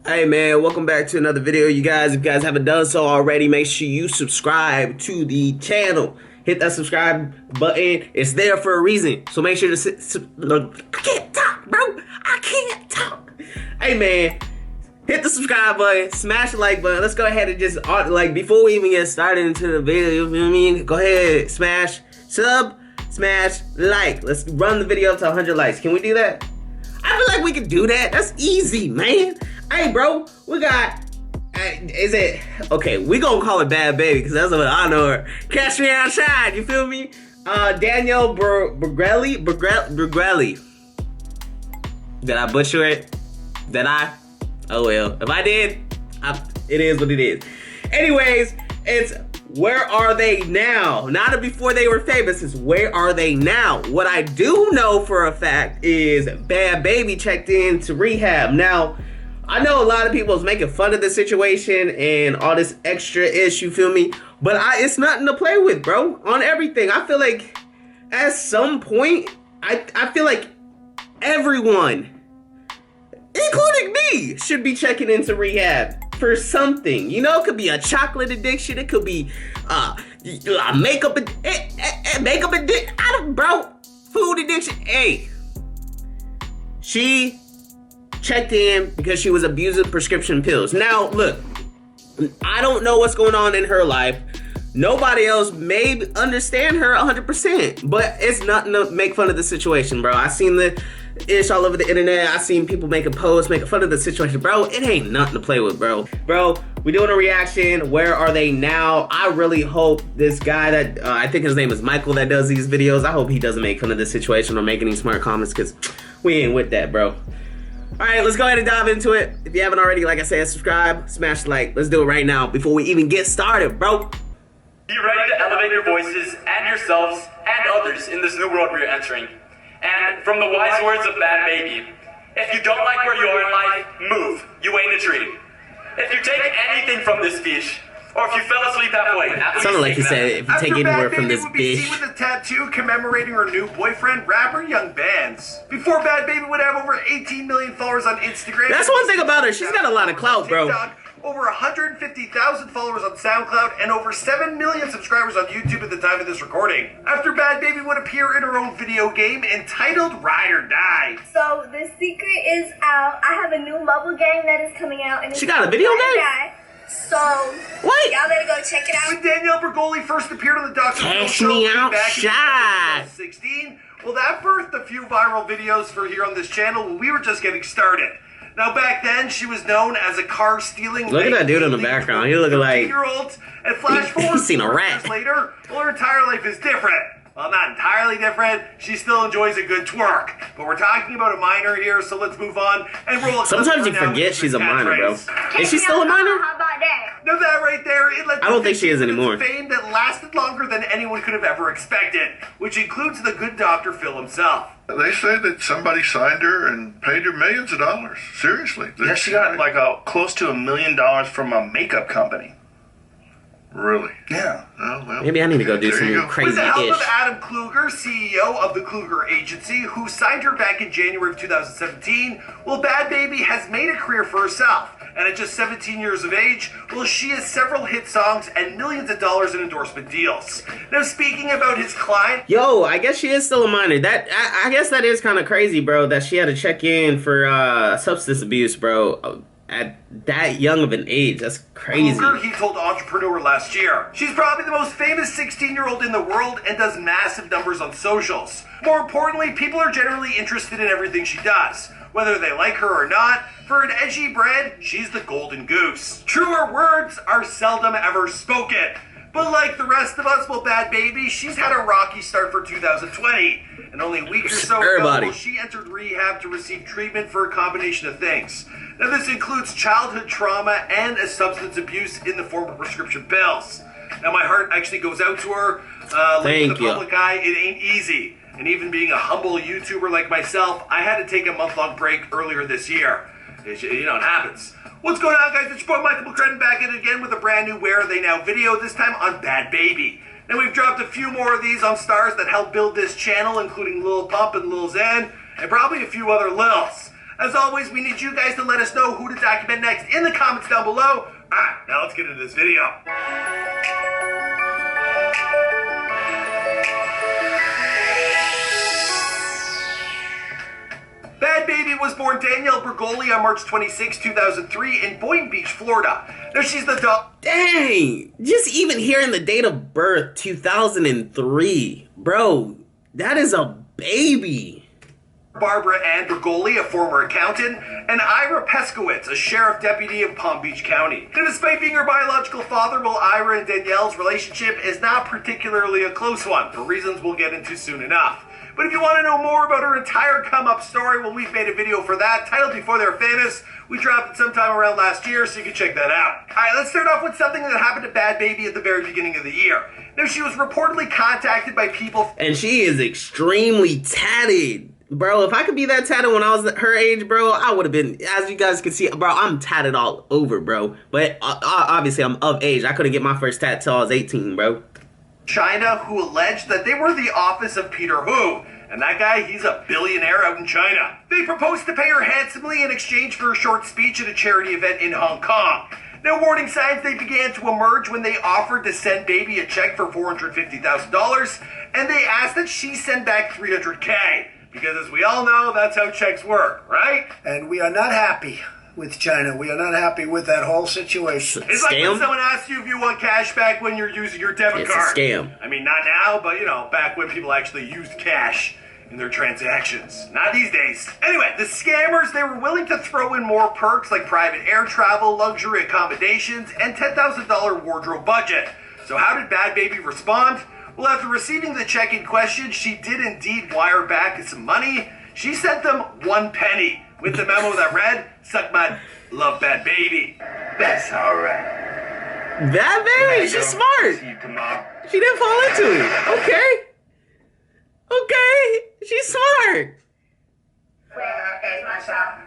Hey man, welcome back to another video. You guys, if you guys haven't done so already, make sure you subscribe to the channel. Hit that subscribe button. It's there for a reason. So make sure to I can't talk, bro. I can't talk. Hey man, hit the subscribe button, smash the like button. Let's go ahead and just before we even get started into the video, you know what I mean? Go ahead, smash like. Let's run the video up to 100 likes. Can we do that? I feel like we can do that. That's easy, man. Hey, bro, we got, okay, we gonna call it Bhad Bhabie, because that's what I know her. Catch Me Outside, you feel me? Danielle Burgrelli. Did I butcher it? Did I? Oh well, if I did, it is what it is. Anyways, it's Where Are They Now? Not before they were famous, it's Where Are They Now? What I do know for a fact is Bhad Bhabie checked in to Rehab. Now, I know a lot of people is making fun of the situation and all this extra ish, you feel me? But it's nothing to play with, bro. On everything. I feel like at some point, I feel like everyone, including me, should be checking into rehab for something. You know, it could be a chocolate addiction. It could be a makeup addiction. Bro, food addiction. Hey, she checked in because she was abusing prescription pills. Now, look, I don't know what's going on in her life. Nobody else may understand her 100%, but it's nothing to make fun of the situation, bro. I seen the ish all over the internet. I seen people making posts, making fun of the situation. Bro, it ain't nothing to play with, bro. Bro, we doing a reaction. Where Are They Now? I really hope this guy that, I think his name is Michael, that does these videos, I hope he doesn't make fun of the situation or make any smart comments, because we ain't with that, bro. Alright, let's go ahead and dive into it. If you haven't already, like I said, subscribe, smash the like. Let's do it right now before we even get started, bro. Be ready to elevate your voices and yourselves and others in this new world we're entering. And from the wise words of Bhad Bhabie, if you don't like where you are in life, move. You ain't a tree. If you take anything from this speech, or if you fell asleep halfway, it sounded like he said, if you take anywhere from this bitch. With a tattoo commemorating her new boyfriend, rapper Young Bands. Before Bhad Bhabie would have over 18 million followers on Instagram. That's one thing about her. She's got a lot of clout, bro. Over 150,000 followers on SoundCloud, and over 7 million subscribers on YouTube at the time of this recording. After Bhad Bhabie would appear in her own video game entitled Ride or Die. So the secret is out. I have a new mobile game that is coming out, and she got a video game? So what? Y'all better go check it out. When Danielle Burgrelli first appeared on the Dr. Catch Me Outside. In 2016, well, that birthed a few viral videos for here on this channel when we were just getting started. Now, back then, she was known as a car-stealing... Look at that dude in the background. He looking like... And flash forward he's seen a rat. years later, well, her entire life is different. Well, not entirely different. She still enjoys a good twerk. But we're talking about a minor here, so let's move on and roll it. Sometimes you forget she's a minor, bro. Is she still a minor? How about that? Now that right there, I don't think she is anymore. Fame that lasted longer than anyone could have ever expected, which includes the good Dr. Phil himself. They say that somebody signed her and paid her millions of dollars. Seriously. Yeah, she got like close to $1 million from a makeup company. Really? Yeah. Oh, well, maybe I need to go do some crazy With the help ish. of Adam Kluger, CEO of the Kluger Agency, who signed her back in January of 2017, well, Bhad Bhabie has made a career for herself. And at just 17 years of age, well, she has several hit songs and millions of dollars in endorsement deals. Now, speaking about his client... Yo, I guess she is still a minor. That I guess that is kind of crazy, bro, that she had to check in for substance abuse, bro, at that young of an age. That's crazy. Kluger, he told Entrepreneur last year. She's probably the most famous 16-year-old in the world and does massive numbers on socials. More importantly, people are generally interested in everything she does. Whether they like her or not, for an edgy brand, she's the golden goose. Truer words are seldom ever spoken. But like the rest of us, well, Bhad Bhabie, she's had a rocky start for 2020. And only a week or so ago, she entered rehab to receive treatment for a combination of things. Now, this includes childhood trauma and a substance abuse in the form of prescription pills. Now, my heart actually goes out to her. In the public eye, it ain't easy. And even being a humble YouTuber like myself, I had to take a month-long break earlier this year. You know, it happens. What's going on, guys? It's your boy Michael McCredden back in again with a brand new Where Are They Now video, this time on Bhad Bhabie. Now, we've dropped a few more of these on stars that helped build this channel, including Lil Pump and Lil Xan, and probably a few other Lils. As always, we need you guys to let us know who to document next in the comments down below. Alright, now let's get into this video. Bhad Bhabie was born Danielle Bregoli on March 26, 2003 in Boynton Beach, Florida. Now she's the Dang! Just even hearing the date of birth, 2003. Bro, that is a baby. Barbara Ann Bregoli, a former accountant, and Ira Peskowitz, a sheriff deputy of Palm Beach County. Now, despite being her biological father, well, Ira and Danielle's relationship is not particularly a close one, for reasons we'll get into soon enough. But if you want to know more about her entire come-up story, well, we've made a video for that, titled Before They Were Famous. We dropped it sometime around last year, so you can check that out. Alright, let's start off with something that happened to Bhad Bhabie at the very beginning of the year. Now, she was reportedly contacted by people... And she is extremely tatted. Bro, if I could be that tatted when I was her age, bro, I would have been, as you guys can see, bro, I'm tatted all over, bro. But obviously, I'm of age. I couldn't get my first tat till I was 18, bro. China, who alleged that they were the office of Peter Hu. And that guy, he's a billionaire out in China. They proposed to pay her handsomely in exchange for a short speech at a charity event in Hong Kong. Now, warning signs they began to emerge when they offered to send Bhabie a check for $450,000, and they asked that she send back $300K. Because as we all know, that's how checks work, right? And we are not happy with China. We are not happy with that whole situation. It's like when someone asks you if you want cash back when you're using your debit card. It's a scam. I mean, not now, but you know, back when people actually used cash in their transactions. Not these days. Anyway, the scammers, they were willing to throw in more perks like private air travel, luxury accommodations, and $10,000 wardrobe budget. So how did Bhad Bhabie respond? Well, after receiving the check in question, she did indeed wire back some money. She sent them 1 penny with the memo that read, "Suck my love, Bhad Bhabie." That's alright. Bhad Bhabie, she's smart. She didn't fall into it. Okay. Okay. She's smart. Where is my shop?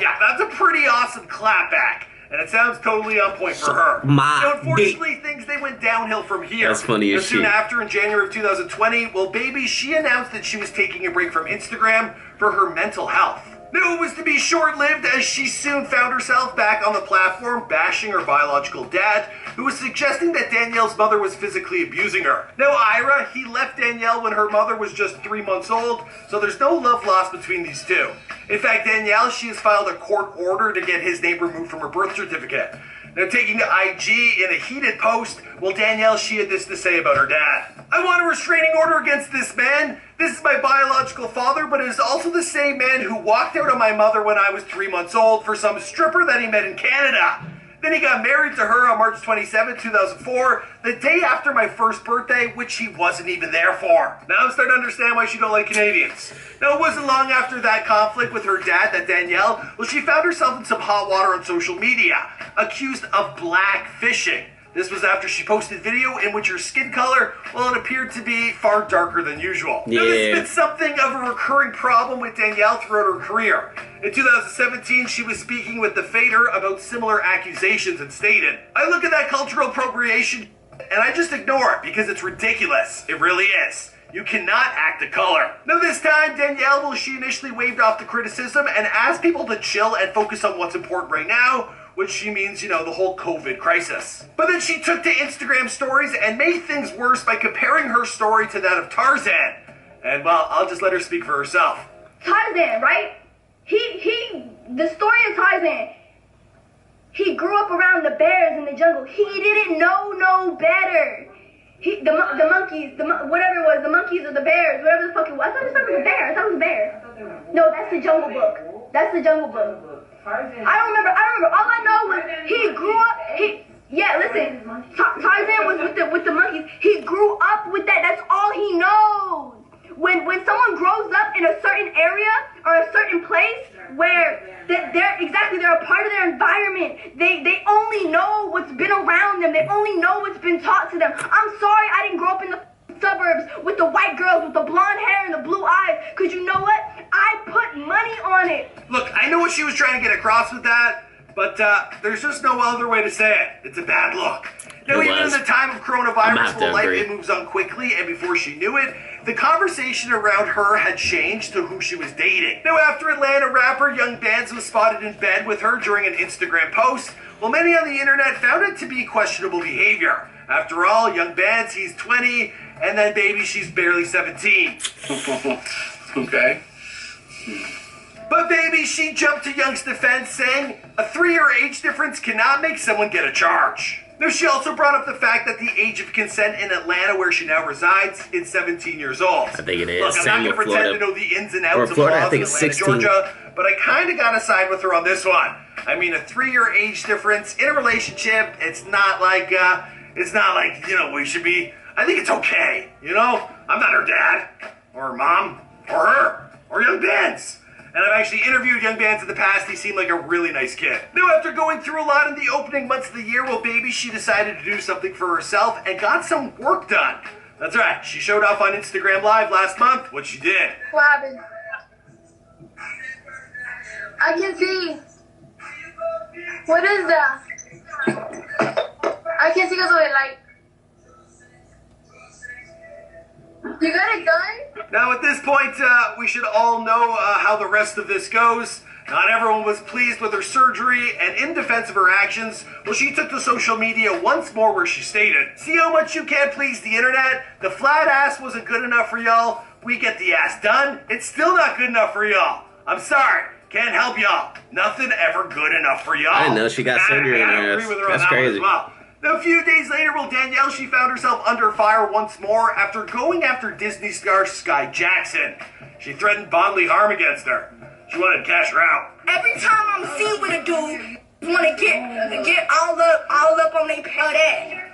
Yeah, that's a pretty awesome clapback. And it sounds totally on point for her. Now, unfortunately, things they went downhill from here. That's funny as shit. Soon after, in January of 2020, well, Bhabie, she announced that she was taking a break from Instagram for her mental health. Now, it was to be short-lived, as she soon found herself back on the platform bashing her biological dad, who was suggesting that Danielle's mother was physically abusing her. Now, Ira, he left Danielle when her mother was just 3 months old, so there's no love lost between these two. In fact, Danielle, she has filed a court order to get his name removed from her birth certificate. Now, taking to IG in a heated post, well, Danielle, she had this to say about her dad. "I want a restraining order against this man. This is my biological father, but it is also the same man who walked out on my mother when I was 3 months old for some stripper that he met in Canada. Then he got married to her on March 27, 2004, the day after my first birthday, which he wasn't even there for." Now I'm starting to understand why she don't like Canadians. Now, it wasn't long after that conflict with her dad that Danielle, well, she found herself in some hot water on social media, accused of blackfishing. This was after she posted video in which her skin color, well, it appeared to be far darker than usual. Yeah. Now, this has been something of a recurring problem with Danielle throughout her career. In 2017, she was speaking with The Fader about similar accusations and stated, "I look at that cultural appropriation and I just ignore it because it's ridiculous. It really is. You cannot act a color." Now, this time, Danielle, well, she initially waved off the criticism and asked people to chill and focus on what's important right now, which she means, you know, the whole COVID crisis. But then she took to Instagram stories and made things worse by comparing her story to that of Tarzan. And, well, I'll just let her speak for herself. Tarzan, right? The story of Tarzan. He grew up around the bears in the jungle. He didn't know no better. The monkeys, whatever it was, the monkeys or the bears, whatever the fuck it was. I thought it was a bear. I thought it was a bear. No, that's the Jungle Book. That's the Jungle Book. I don't remember. All I know was he grew up. Listen. Tarzan was with the monkeys. He grew up with that. That's all he knows. When someone grows up in a certain area or a certain place where they're a part of their environment, they only know what's been around them. They only know what's been taught to them. I'm sorry I didn't grow up in the suburbs with the white girls with the blonde hair and the blue eyes, because you know what? I put money on it. Look, I know what she was trying to get across with that, but there's just no other way to say it. It's a bad look. Now, It even was. in the time of I'm coronavirus, have to well, life agree. it moves on quickly, and before she knew it, the conversation around her had changed to who she was dating. Now, after Atlanta rapper Young Bands was spotted in bed with her during an Instagram post, well, many on the internet found it to be questionable behavior. After all, Young Bands, he's 20, and then baby, she's barely 17. Okay. But baby, she jumped to Young's defense, saying a 3-year age difference cannot make someone get a charge. Now, she also brought up the fact that the age of consent in Atlanta, where she now resides, is 17 years old. I think it is. Look, I'm Same not going to with pretend Florida. to know the ins and Or outs of Florida, I laws think in it's Atlanta, 16. Georgia, but I kind of got to side with her on this one. I mean, a 3-year age difference in a relationship, it's not like, we should be, I think it's okay, you know? I'm not her dad, or her mom, or her, or Young Bands. And I've actually interviewed Young Bands in the past. He seemed like a really nice kid. Now, after going through a lot in the opening months of the year, well, baby, she decided to do something for herself and got some work done. That's right. She showed off on Instagram Live last month what she did. What happened? I can see. What is that? I can see because of the light. You got it done? Now, at this point, we should all know how the rest of this goes. Not everyone was pleased with her surgery, and in defense of her actions, well, she took to social media once more where she stated, "See how much you can't please the internet? The flat ass wasn't good enough for y'all. We get the ass done. It's still not good enough for y'all. I'm sorry. Can't help y'all. Nothing ever good enough for y'all." I didn't know she got surgery in I her agree ass. with her on That's that one crazy. as well. Now, a few days later, well, Danielle, she found herself under fire once more after going after Disney star Sky Jackson. She threatened bodily harm against her. She wanted to cash her out. Every time I'm seen with a dude, you wanna get all up on their pet.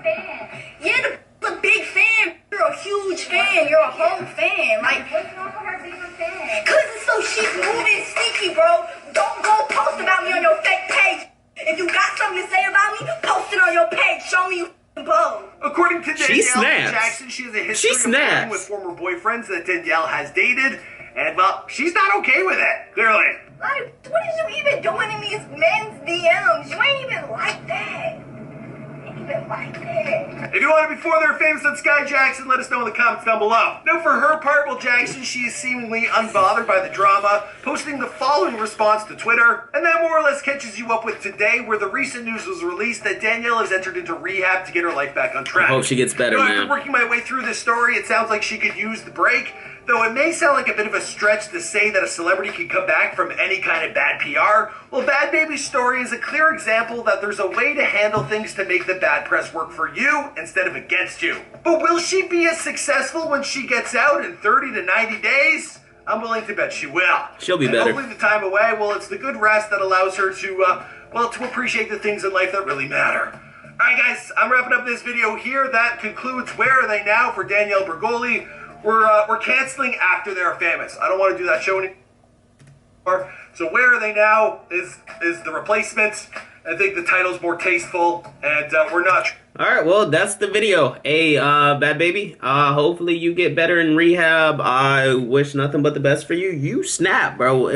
Yeah, the big fan. You're a huge fan. You're a whole fan. Like, What's wrong with her being a fan? cause it's so shit moving sneaky, bro. Don't go post about me on your fake page. If you got something to say about me, post it on your page. Show me you bold. According to She Danielle snaps. Jackson, she has a history She of flirting snaps. with former boyfriends that Danielle has dated, and, well, she's not okay with it, clearly. Like, what is you even doing in these men's DMs? You ain't even like that. You ain't even like that. If you want to be further famous than Sky Jackson, let us know in the comments down below. Now, for her part, well, Jackson, she is seemingly unbothered by the drama, posting the following response to Twitter, and that more or less catches you up with today, where the recent news was released that Danielle has entered into rehab to get her life back on track. I hope she gets better, Now, man. after working my way through this story, it sounds like she could use the break, though it may sound like a bit of a stretch to say that a celebrity can come back from any kind of bad PR. Well, Bhad Bhabie's story is a clear example that there's a way to handle things to make the bad press work for you instead of against you. But will she be as successful when she gets out in 30 to 90 days? I'm willing to bet she will. She'll be And better. hopefully the time away, well, it's the good rest that allows her to, to appreciate the things in life that really matter. Alright guys, I'm wrapping up this video here. That concludes Where Are They Now for Danielle Bregoli. We're canceling after they're famous. I don't want to do that show anymore. So Where Are They Now is the replacement. I think the title's more tasteful, and we're not. All right, well, that's the video. Hey, Bhad Bhabie, hopefully you get better in rehab. I wish nothing but the best for you. You snap, bro.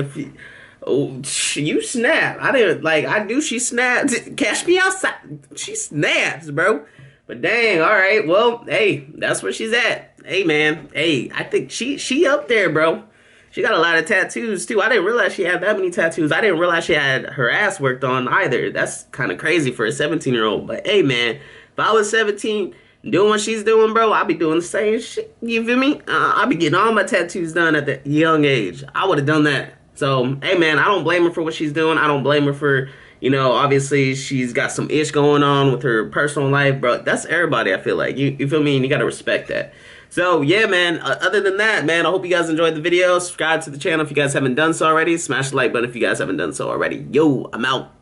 You snap. I knew she snapped. Cash me outside. She snaps, bro. But dang, all right. Well, hey, that's where she's at. Hey, man. Hey, I think she up there, bro. She got a lot of tattoos, too. I didn't realize she had that many tattoos. I didn't realize she had her ass worked on either. That's kind of crazy for a 17-year-old. But, hey, man, if I was 17 doing what she's doing, bro, I'd be doing the same shit. You feel me? I'd be getting all my tattoos done at the young age. I would have done that. So, hey, man, I don't blame her for what she's doing. I don't blame her for, obviously she's got some ish going on with her personal life, bro. That's everybody, I feel like. You feel me? And you got to respect that. So, yeah, man, other than that, man, I hope you guys enjoyed the video. Subscribe to the channel if you guys haven't done so already. Smash the like button if you guys haven't done so already. Yo, I'm out.